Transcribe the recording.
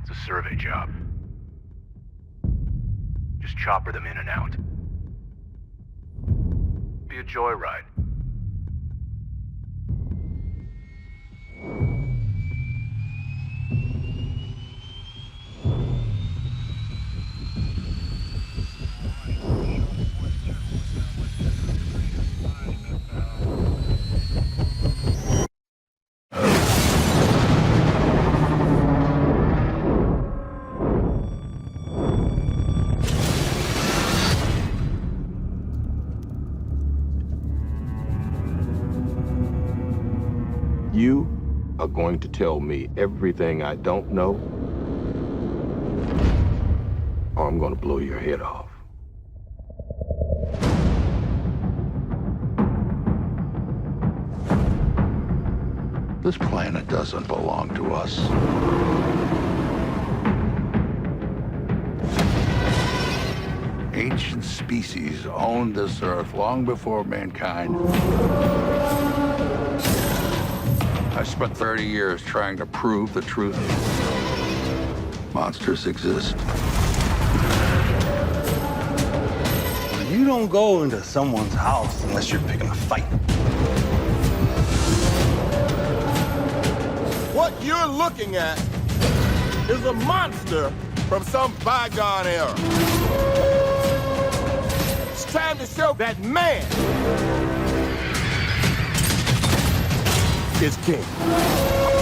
It's a survey job. Just chopper them in and out. Be a joyride. You are going to tell me everything I don't know, or I'm going to blow your head off. This planet doesn't belong to us. Ancient species owned this Earth long before mankind. I spent 30 years trying to prove the truth. Monsters exist. You don't go into someone's house unless you're picking a fight. What you're looking at is a monster from some bygone era. It's time to show that man is king.